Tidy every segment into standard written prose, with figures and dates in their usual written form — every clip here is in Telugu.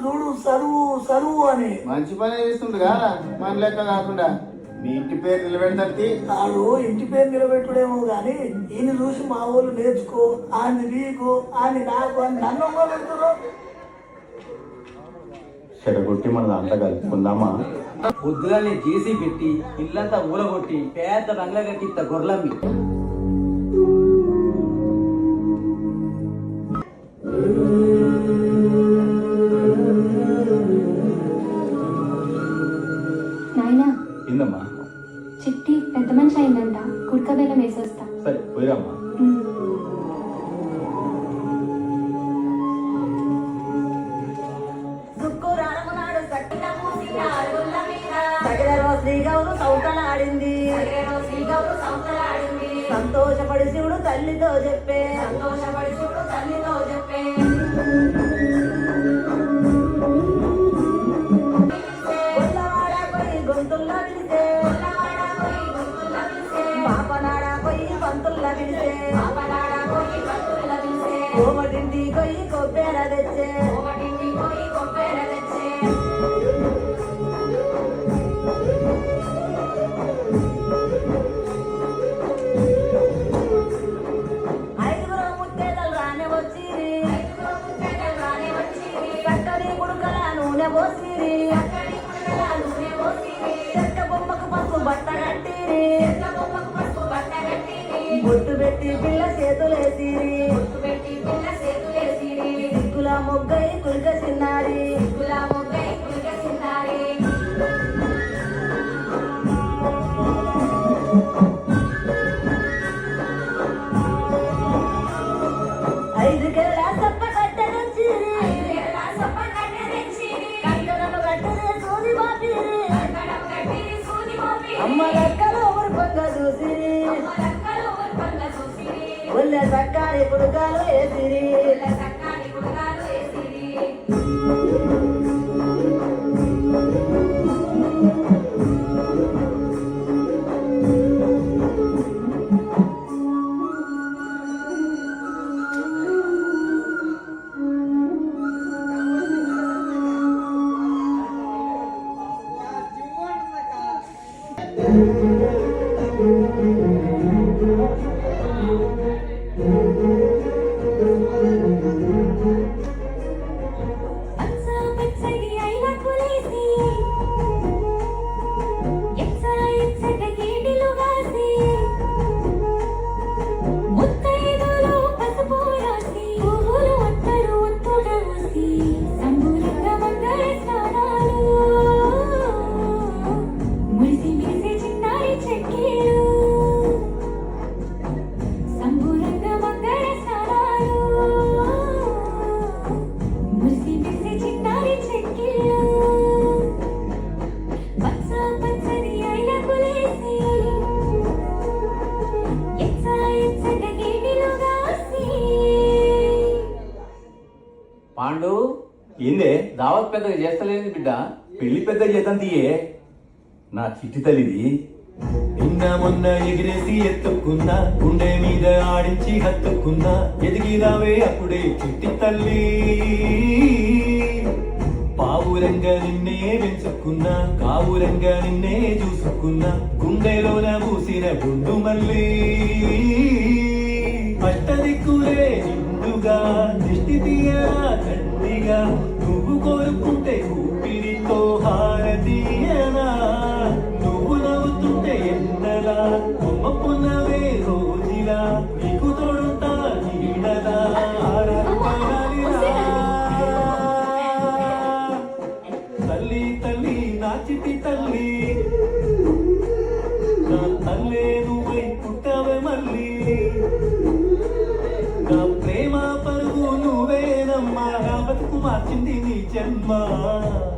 చూడు చదువు చదువు అని మంచి పని చేస్తుండగా మన లెక్క కాకుండా మీ ఇంటి పేరు నిలబెడతాడు. ఆడు ఇంటి పేరు నిలబెట్టుడేమో గాని ఈయన చూసి మా ఊళ్ళు నేర్చుకో ఆని నీకు ఆని నాకు అని నన్ను పెడుతున్నారు. చెడగొట్టి మన దాంట్లో కలుపుకుందామా? పొద్దుగానే చేసి పెట్టి ఇల్లంతా ఊలగొట్టి పేద బంగ్లా కట్టిస్తా గొర్రెలమ్మి. నాయనా ఏందమ్మా? చిట్టి పెద్ద మనిషి అయిందంట, కుడక బెల్లం వేసొస్తా. సరే పోయిరామ్మా. శ్రీగౌరు సౌతలాడింది, సంతోషపడి శివుడు తల్లితో చెప్పే, పోయి గొంతుల్లో పిలితే, పాపనాడ పోయి పంతుల్లో పిలితే, కోమటింటి పోయి కొబ్బెర తెచ్చే, బట్ట కట్టిరి, బొట్టు పెట్టి పిల్ల చేతులేసిరి, దిక్కుల మొగ్గై కులిక చిన్నారి, ఐదుకెళ్ళ సప్ప కట్ట తెచ్చిరి, కంకణము కట్టరే సూది బాపిరి, అమ్మ లెక్కలు ఊరుకొంగ చూసిరి, ఒళ్ళె సక్కారి పుడకాలు వేసిరి, పాండు ఏందే దావత్ పెద్దగా చేస్తలేదు బిడ్డ. పెళ్లి పెద్ద చేతం తీయే. నా చిట్టి తల్లిది. నిన్న మొన్న ఎగిరేసి ఎత్తుకున్నా, గుండె మీద ఆడించి హత్తుకున్నా, ఎదిగినావే అప్పుడే చిట్టి తల్లి. పావురంగా నిన్నే పెంచుకున్నా, కావురంగా నిన్నే చూసుకున్నా, గుండెలోన పూసిన గుండు మళ్ళీ. అష్టదిక్కులే నిండుగా దిష్టి తీయరా తండ్రిగా, నువ్వు కోరుకుంటే ఊపిరితో హారతీయనా, నువ్వు నవ్వుతుంటే ఎండలా కొమ్మకున్నవే రోజులా, నీకు తోడుంటా నీడలా. తల్లి తల్లి నా చిట్టి తల్లి, నా తల్లే నువ్వై పుట్టావే మళ్ళీ, నా ప్రేమ పరుగు నువ్వేనమ్మా, నా బతుకు మార్చింది నీ జన్మ.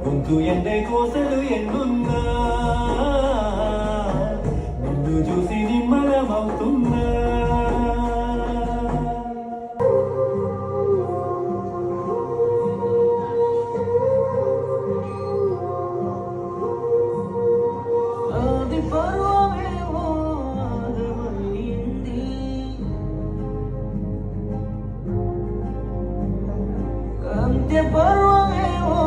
గొంతు ఎండే కోసలు ఎన్నున్నా, నిన్ను చూసి నిమ్మలమవుతున్నా. అంత్య పర్వమేమో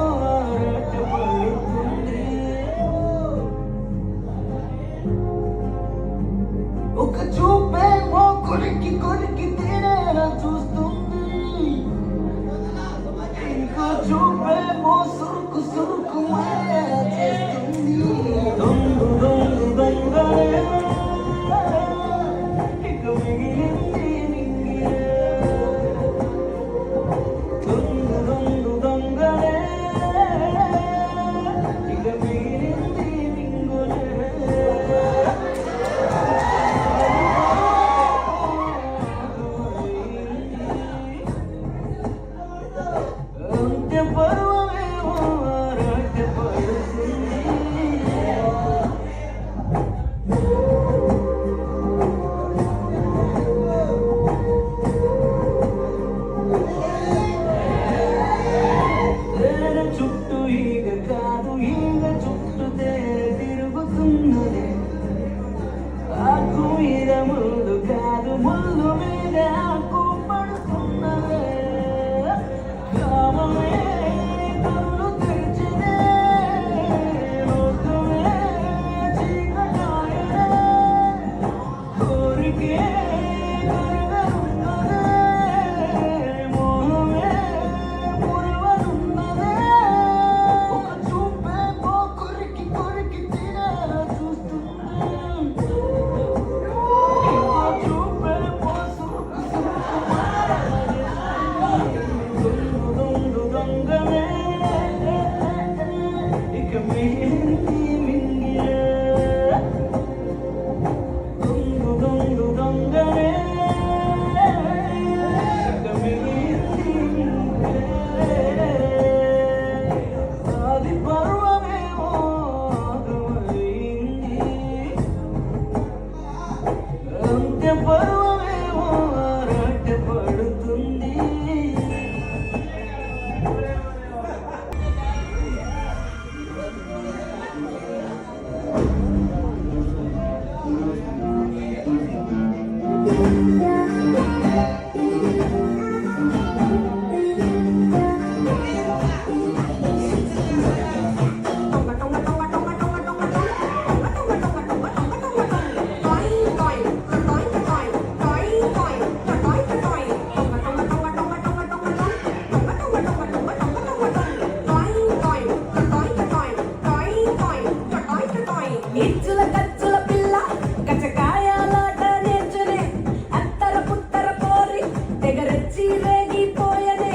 రేగిపోయనే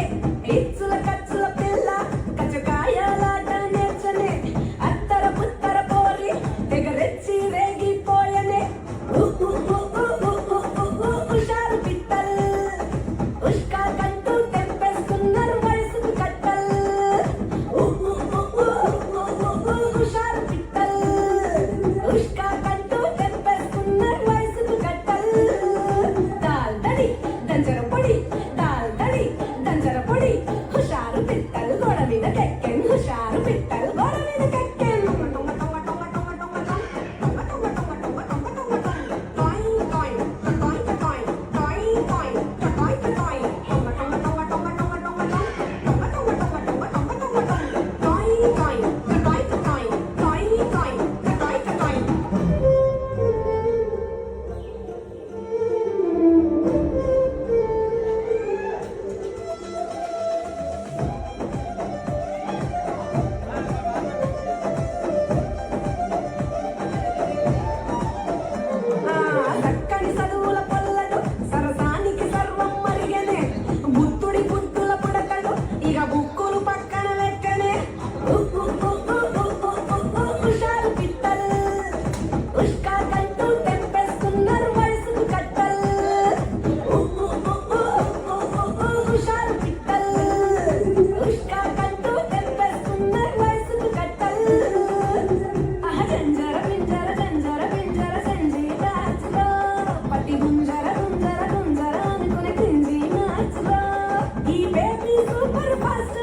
ఇచ్చుల కచ్చుల పిల్ల కచ్చకాయలాట నేర్చనే అత్తర పుత్తర పోరి తెగరెచ్చి రేగిపోయనే హుషారు పిట్టల్ ఉష్కా కంటూ తెంపేస్తున్నారు వయసుకు కట్టల్ హుషారు పిట్టల్ ఉష్కా కంటూ తెంపేస్తున్నారు వయసుకు కట్టల్ దాల్ దడి దంజర పొడి దాల్ దడి దంజర పొడి హుషారు పిట్టల్ గోడ మీద కెక్కెన్ హుషారు పిట్టల్ గోడ మీద కెక్కెన్ చక్కని చదువుల పొల్లడు సరసానికి సర్వం మరిగనే బుద్ధుడి బుద్ధుల పుడకడు ఇక బుక్కులు పక్కన లెక్కనే హుషారు పిట్టల్ ఉష్కా కంటూ తెంపేస్తున్నారు వయసుకు కట్టల్ హుషారు పిట్టల్ ఉష్కా కంటూ తెంపేస్తున్నారు వయసుకు కట్టల్ జంజర పింజర జంజర పింజర సంజీ మ్యాచ్లో పట్టి గుంజర గుంజర గుంజర అనుకునే క్రింజీ మ్యాచ్లో ఈ బేబీ సూపర్ ఫాస్ట్